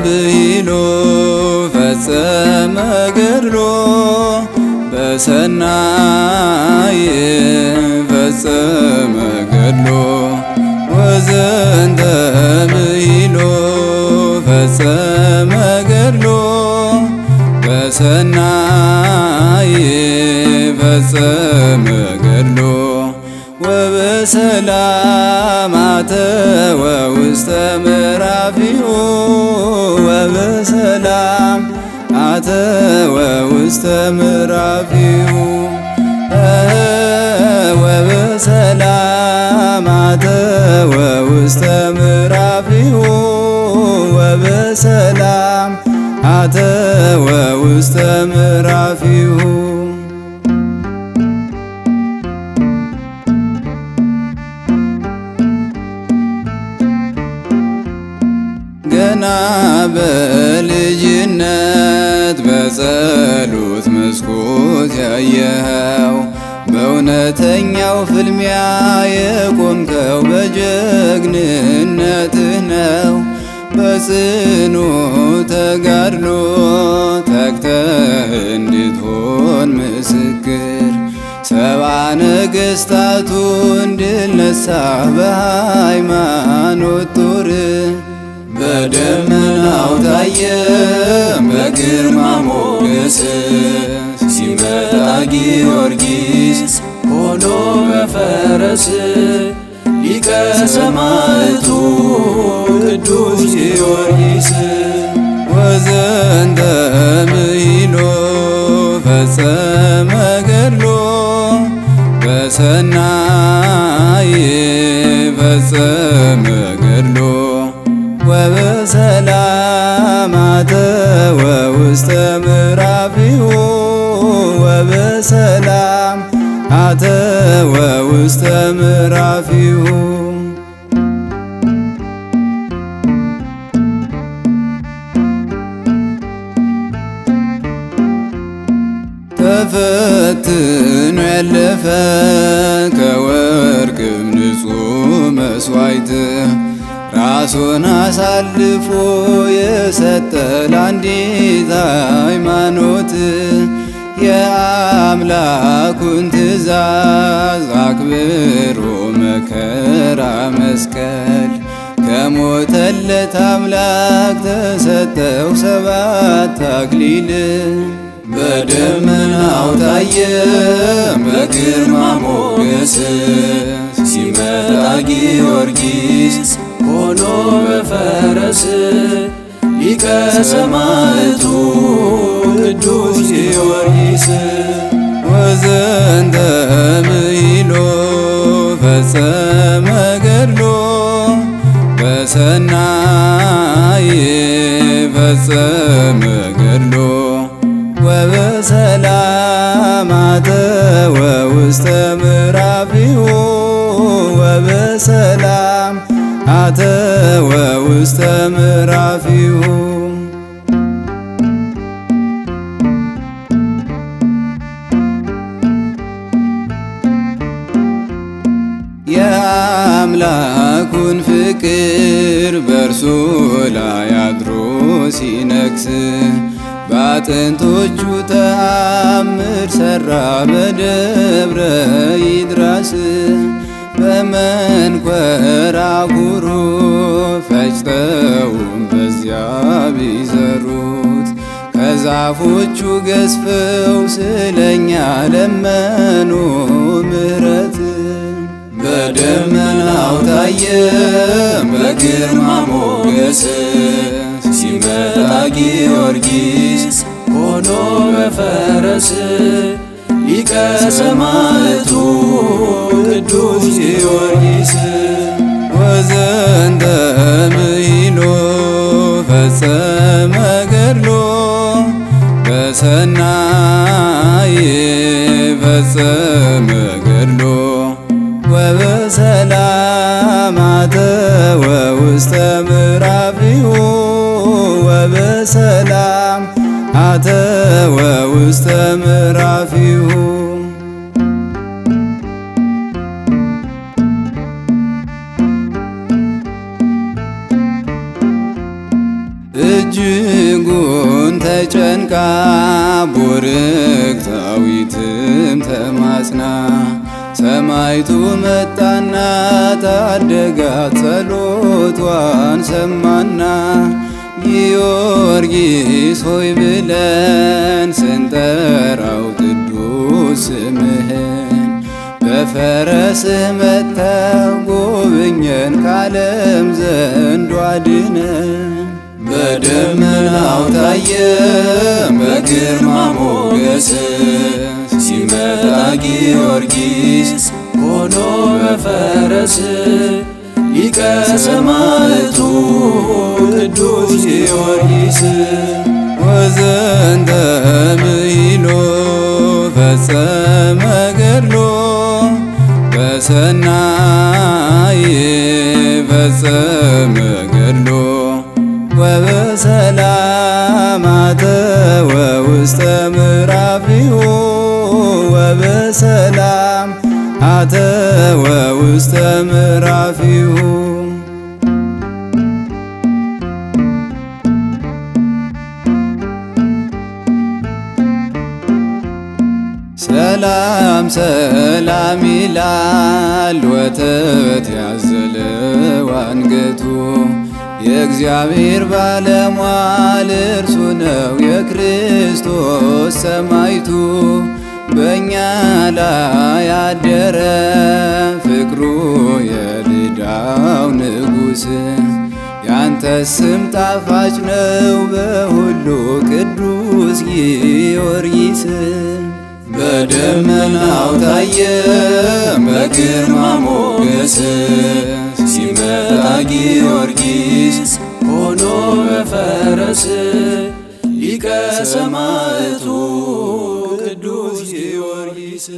ብሂሎ ፈጸመ ገድሎ በሰናይ ፈጸመ ገድሎ ወዘንተ ብሂሎ ፈጸመ ገድሎ በሰናይ ፈጸመ ገድሎ ወበሰላም አተወ ውስተ ምዕራፊሁ ወበሰላም አተወ ውስተ ምዕራፊሁ ወበሰላም አተወ ውስተ ምዕራፊሁ ወበሰላም አተወ ውስተ ምዕራፊሁ ገና በልጅነት በጸሎት መስኮት ያየኸው በእውነተኛው ፍልሚያ የቆምከው በጀግንነትህ ነው። በጽኑ ተጋድሎ ተግተህ እንድትሆን ምስክር ሰባ ነገሥታቱን ድል ነሳህ በሃይማኖት ጦር በደመናው ታየ በግርማ ሞገስ ሲመጣ ጊዮርጊስ ሆኖ በፈረስ ሊቀ ሰማዕቱ ቅዱስ ጊዮርጊስ ወዘንተ ብሂሎ ፈጸመ ገድሎ በሰናይ ፈጸመ ገድሎ ወበሰላም አተወ ውስተ ምዕራፊሁ ወበሰላም አተወ ውስተ ምዕራፊሁ ተፈትኖ ያለፈ ከወርቅም ንጹሕ መሥዋዕት ራሱን አሳልፎ የሰጠ ለአንዲት ሃይማኖት የአምላኩን ትእዛዝ አክብሮ መከራ መስቀል ከሞተለት አምላክ ተሰጠው ሰባት አክሊል በደመናው ታየ በግርማ ሞገስ ሲመጣ ጊዮርጊስ ሆኖ በፈረስ ሊቀ ሰማዕቱ ቅዱስ ጊዮርጊስ ወዘንተ ብሂሎ ፈጸመ ገድሎ በሰናይ ፈጸመ ገድሎ ወበሰላም አተወ ውስተ ምዕራፊሁ ወበሰላም አተወ ውስተ ምዕራፊሁ የአምላኩን ፍቅር በእርሱ ላይ አድሮ ሲነግስ በአጥንቶቹ ተአምር ሠራ በደብረ ይድራስ በመንኰራኵሩ ፈጭተውም በዚያ ቢዘሩት ከዛፎቹ ገዝፈው ስለኛ ለመኑ ምሕረት በደመናው ታየ በግርማ ሞገስ ሲመጣ ጊዮርጊስ ሆኖ በፈረስ ሊቀ ሰማዕቱ ቅዱስ ጊዮርጊስ ወዘንተ ብሂሎ ፈጸመ ገድሎ በሰናይ ፈጸመ ገድሎ ወበሰላም አተወ ውስተ ምዕራፊሁ ወበሰላም አተወ ውስተ ምዕራፊሁ እጅጉን ተጨንቃ ቡርክታዊትም ተማጽና ሰማይቱ መጣና ታደጋት ጸሎቷን ሰማና ጊዮርጊስ ሆይ ብለን ስንጠራው ቅዱስ ስምህን በፈረስህ መጥተህ ጎብኘን ካለም ዘንዱ አድነን። በደመናው ታየ በግርማ ሞገስ ሲመጣ ጊዮርጊስ ሆኖ በፈረስ ሊቀ ሰማዕቱ ቅዱስ ጊዮርጊስ ወዘንተ ምሂሎ ፈጸመ ገድሎ በሰናይ ፈጸመ ገድሎ ወበሰላም አተወ ውስተ ምዕራፊሁ ወበሰላም አተወ ውስተ ምዕራፊሁ። ሰላም ሰላም ይላል ወተት ያዘለው አንገቱ የእግዚአብሔር ባለሟል እርሱ ነው የክርስቶስ ሰማዕቱ። በእኛ ላይ ያደረ ፍቅሩ የልዳው ንጉሥ ያንተ ስም ጣፋጭ ነው በሁሉ ቅዱስ ጊዮርጊስ። በደመናው ታየ በግርማ ሞገስ ሲመጣ ጊዮርጊስ ሆኖ በፈረስ ሊቀ ሰማዕቱ ቅዱስ ጊዮርጊስ